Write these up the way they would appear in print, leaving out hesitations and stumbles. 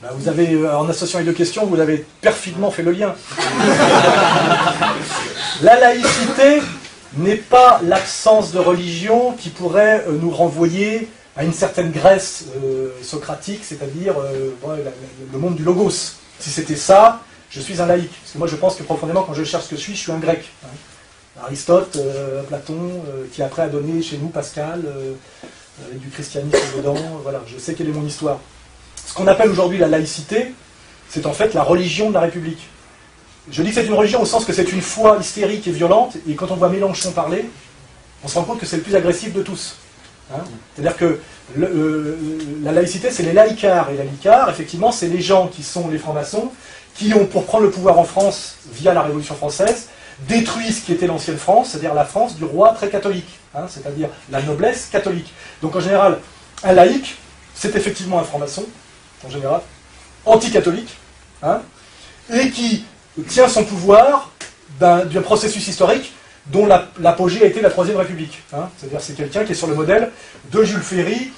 Ben, vous avez, en associant les deux questions, vous avez perfidement fait le lien. La laïcité n'est pas l'absence de religion qui pourrait nous renvoyer à une certaine Grèce socratique, c'est-à-dire le monde du logos. Si c'était ça, je suis un laïc. Parce que moi je pense que profondément, quand je cherche ce que je suis un grec. Hein. Aristote, Platon, qui après a donné chez nous Pascal, avec du christianisme dedans, voilà, je sais quelle est mon histoire. Ce qu'on appelle aujourd'hui la laïcité, c'est en fait la religion de la République. Je dis que c'est une religion au sens que c'est une foi hystérique et violente, et quand on voit Mélenchon parler, on se rend compte que c'est le plus agressif de tous. Hein, c'est-à-dire que la laïcité, c'est les laïcards, et les laïcards, effectivement, c'est les gens qui sont les francs-maçons, qui ont, pour prendre le pouvoir en France, via la Révolution française, détruit ce qui était l'ancienne France, c'est-à-dire la France du roi très catholique, hein, c'est-à-dire la noblesse catholique. Donc en général, un laïc, c'est effectivement un franc-maçon, en général, anti-catholique, hein, et qui tient son pouvoir d'un processus historique dont l'apogée a été la Troisième République. Hein. C'est-à-dire c'est quelqu'un qui est sur le modèle de Jules Ferry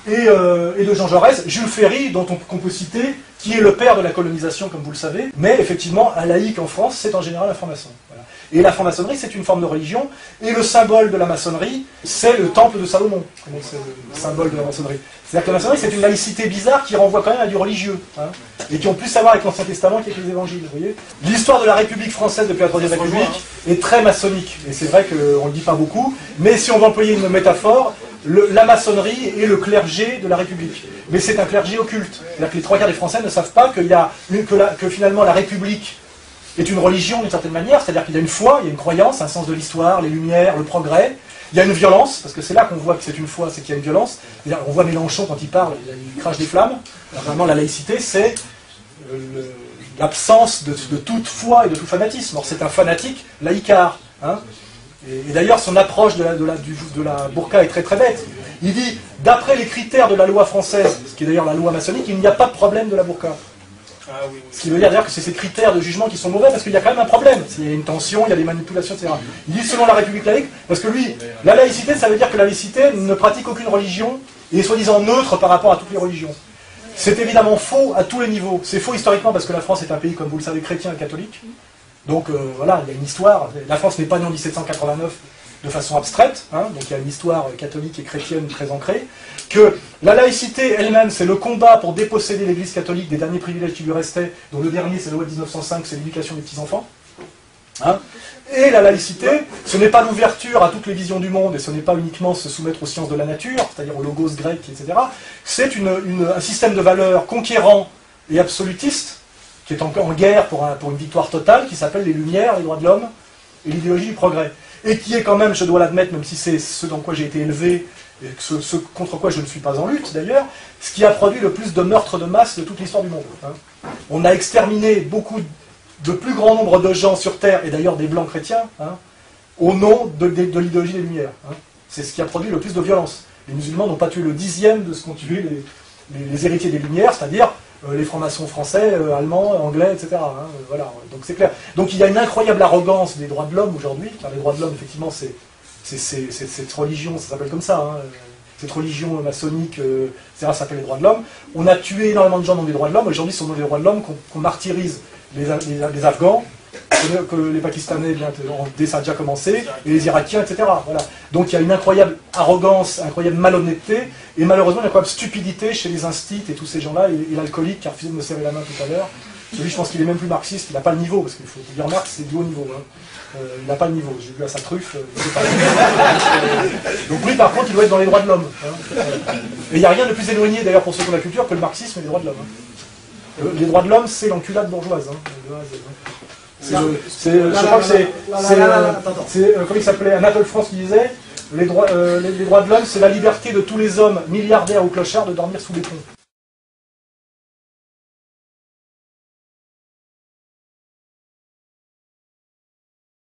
et de Jean Jaurès. Jules Ferry, dont on peut citer, qui est le père de la colonisation, comme vous le savez, mais effectivement, un laïc en France, c'est en général un franc-maçon. Voilà. Et la franc-maçonnerie, c'est une forme de religion, et le symbole de la maçonnerie, c'est le temple de Salomon. C'est le symbole de la maçonnerie. C'est-à-dire que la maçonnerie, c'est une laïcité bizarre qui renvoie quand même à du religieux, hein, et qui ont plus à voir avec l'Ancien Testament qu'avec les évangiles, vous voyez. L'histoire de la République française depuis la Troisième République est très maçonnique, et c'est vrai qu'on ne le dit pas beaucoup, mais si on veut employer une métaphore, la maçonnerie est le clergé de la République. Mais c'est un clergé occulte. C'est-à-dire que les trois quarts des Français ne savent pas que finalement la République est une religion d'une certaine manière, c'est-à-dire qu'il y a une foi, il y a une croyance, un sens de l'histoire, les lumières, le progrès. Il y a une violence, parce que c'est là qu'on voit que c'est une foi, c'est qu'il y a une violence. On voit Mélenchon quand il parle, il crache des flammes. Alors, vraiment, la laïcité, c'est l'absence de toute foi et de tout fanatisme. Or, c'est un fanatique laïcard. Hein. Et d'ailleurs, son approche de la burqa est très très bête. Il dit, d'après les critères de la loi française, ce qui est d'ailleurs la loi maçonnique, il n'y a pas de problème de la burqa. Ce qui veut dire d'ailleurs que c'est ces critères de jugement qui sont mauvais, parce qu'il y a quand même un problème. Il y a une tension, il y a des manipulations, etc. Il dit selon la République laïque, parce que lui, la laïcité, ça veut dire que la laïcité ne pratique aucune religion, et est soi-disant neutre par rapport à toutes les religions. C'est évidemment faux à tous les niveaux. C'est faux historiquement, parce que la France est un pays, comme vous le savez, chrétien et catholique. Donc voilà, il y a une histoire. La France n'est pas née en 1789 de façon abstraite, hein, donc il y a une histoire catholique et chrétienne très ancrée, que la laïcité elle-même, c'est le combat pour déposséder l'Église catholique des derniers privilèges qui lui restaient, dont le dernier, c'est la loi de 1905, c'est l'éducation des petits-enfants. Hein. Et la laïcité, ce n'est pas l'ouverture à toutes les visions du monde, et ce n'est pas uniquement se soumettre aux sciences de la nature, c'est-à-dire aux logos grecs, etc. C'est un système de valeurs conquérant et absolutiste, qui est encore en guerre pour une victoire totale, qui s'appelle les Lumières, les droits de l'homme, et l'idéologie du progrès. Et qui est quand même, je dois l'admettre, même si c'est ce dans quoi j'ai été élevé, et ce contre quoi je ne suis pas en lutte d'ailleurs, ce qui a produit le plus de meurtres de masse de toute l'histoire du monde. Hein. On a exterminé de plus grand nombre de gens sur Terre, et d'ailleurs des blancs chrétiens, hein, au nom de l'idéologie des Lumières. Hein. C'est ce qui a produit le plus de violence. Les musulmans n'ont pas tué le 10e de ce qu'ont tué les héritiers des Lumières, c'est-à-dire les francs-maçons français, allemands, anglais, etc. Hein, voilà, donc c'est clair. Donc il y a une incroyable arrogance des droits de l'homme aujourd'hui, car les droits de l'homme, effectivement, c'est cette religion, ça s'appelle comme ça, hein, cette religion maçonnique, etc., ça s'appelle les droits de l'homme. On a tué énormément de gens dans les droits de l'homme, aujourd'hui, ce sont les droits de l'homme qu'on martyrise les Afghans, que les Pakistanais, ça a déjà commencé, et les Irakiens, etc. Voilà. Donc il y a une incroyable arrogance, incroyable malhonnêteté, et malheureusement une incroyable stupidité chez les instits et tous ces gens-là, et l'alcoolique qui a refusé de me serrer la main tout à l'heure. Celui, je pense qu'il est même plus marxiste, il n'a pas le niveau, parce qu'il faut dire Marx, c'est du haut niveau. Hein. Il n'a pas le niveau, j'ai vu à sa truffe, donc lui, par contre, il doit être dans les droits de l'homme. Hein. Et il n'y a rien de plus éloigné, d'ailleurs, pour ceux qui ont la culture, que le marxisme et les droits de l'homme. Hein. Les droits de l'homme, c'est l'enculade bourgeoise. Hein. Je crois que c'est comment il s'appelait, Anatole France qui disait les droits de l'homme, c'est la liberté de tous les hommes, milliardaires ou clochards, de dormir sous les ponts.